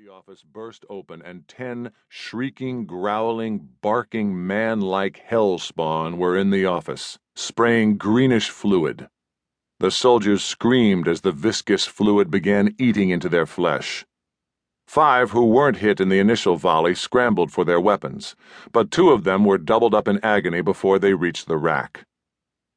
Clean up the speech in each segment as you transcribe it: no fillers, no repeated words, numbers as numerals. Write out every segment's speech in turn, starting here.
The office burst open, and 10 shrieking, growling, barking, man-like hell-spawn were in the office, spraying greenish fluid. The soldiers screamed as the viscous fluid began eating into their flesh. 5 who weren't hit in the initial volley scrambled for their weapons, but 2 of them were doubled up in agony before they reached the rack.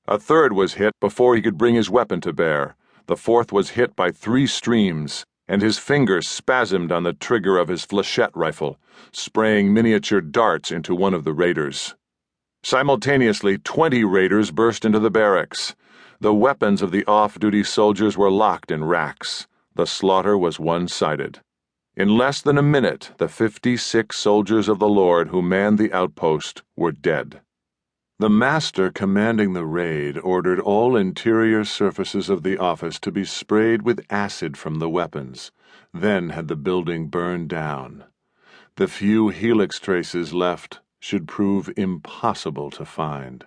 A third was hit before he could bring his weapon to bear. The 4th was hit by 3 streams, and his fingers spasmed on the trigger of his flechette rifle, spraying miniature darts into one of the raiders. Simultaneously, 20 raiders burst into the barracks. The weapons of the off-duty soldiers were locked in racks. The slaughter was one-sided. In less than a minute, the 56 soldiers of the Lord who manned the outpost were dead. The master commanding the raid ordered all interior surfaces of the office to be sprayed with acid from the weapons, then had the building burned down. The few helix traces left should prove impossible to find.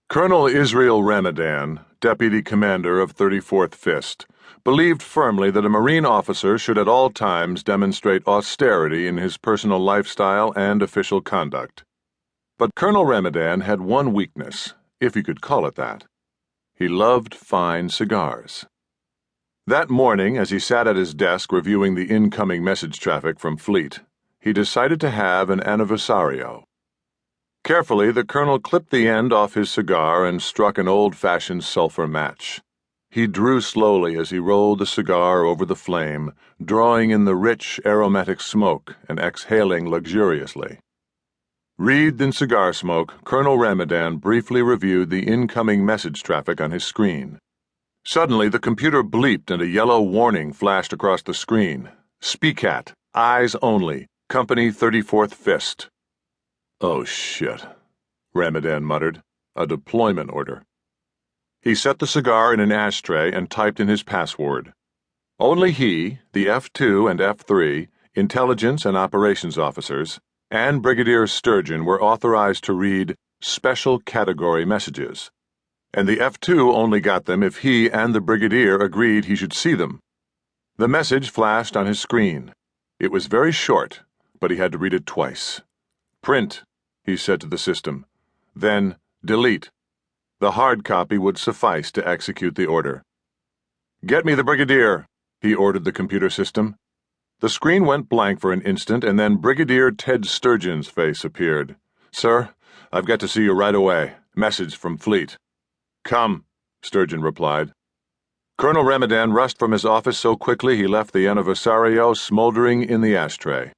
Colonel Israel Ramadan, deputy commander of 34th Fist, believed firmly that a Marine officer should at all times demonstrate austerity in his personal lifestyle and official conduct. But Colonel Ramadan had one weakness, if you could call it that. He loved fine cigars. That morning, as he sat at his desk reviewing the incoming message traffic from Fleet, he decided to have an anniversario. Carefully, the colonel clipped the end off his cigar and struck an old-fashioned sulfur match. He drew slowly as he rolled the cigar over the flame, drawing in the rich, aromatic smoke and exhaling luxuriously. Wreathed in cigar smoke, Colonel Ramadan briefly reviewed the incoming message traffic on his screen. Suddenly, the computer bleeped and a yellow warning flashed across the screen. SPEACAT, eyes only, Company 34th Fist. Oh, shit, Ramadan muttered. A deployment order. He set the cigar in an ashtray and typed in his password. Only he, the F2 and F3, intelligence and operations officers, and Brigadier Sturgeon were authorized to read special category messages, and the F2 only got them if he and the Brigadier agreed he should see them. The message flashed on his screen. It was very short, but he had to read it twice. Print, he said to the system. Then delete. The hard copy would suffice to execute the order. Get me the Brigadier, he ordered the computer system. The screen went blank for an instant, and then Brigadier Ted Sturgeon's face appeared. Sir, I've got to see you right away. Message from Fleet. Come, Sturgeon replied. Colonel Ramadan rushed from his office so quickly he left the anniversario smoldering in the ashtray.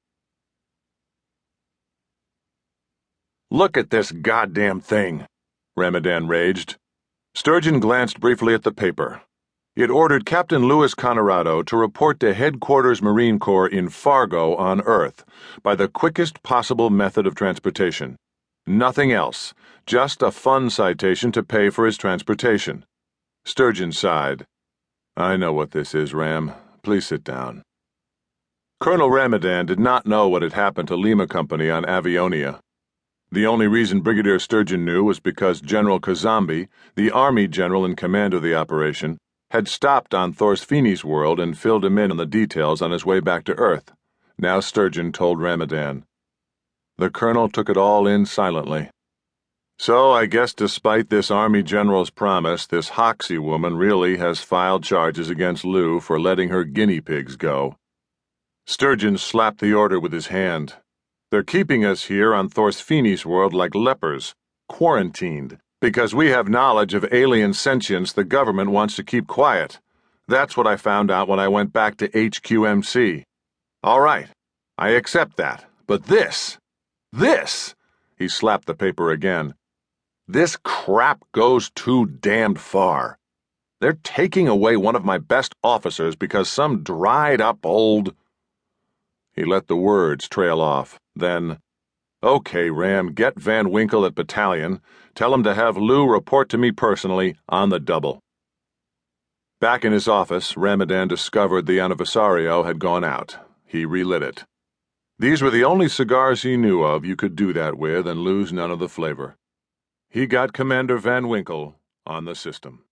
Look at this goddamn thing, Ramadan raged. Sturgeon glanced briefly at the paper. It ordered Captain Louis Conrado to report to Headquarters Marine Corps in Fargo on Earth by the quickest possible method of transportation. Nothing else, just a fun citation to pay for his transportation. Sturgeon sighed. I know what this is, Ram. Please sit down. Colonel Ramadan did not know what had happened to Lima Company on Avionia. The only reason Brigadier Sturgeon knew was because General Kazambi, the Army general in command of the operation, had stopped on Thorsfini's world and filled him in on the details on his way back to Earth. Now Sturgeon told Ramadan. The colonel took it all in silently. So I guess despite this Army general's promise, this Hoxie woman really has filed charges against Lou for letting her guinea pigs go. Sturgeon slapped the order with his hand. They're keeping us here on Thorsfini's world like lepers, quarantined, because we have knowledge of alien sentience the government wants to keep quiet. That's what I found out when I went back to HQMC. All right, I accept that. But this, he slapped the paper again. This crap goes too damned far. They're taking away one of my best officers because some dried-up old... He let the words trail off. Then, okay, Ram, get Van Winkle at battalion. Tell him to have Lou report to me personally on the double. Back in his office, Ramadan discovered the anniversario had gone out. He relit it. These were the only cigars he knew of you could do that with and lose none of the flavor. He got Commander Van Winkle on the system.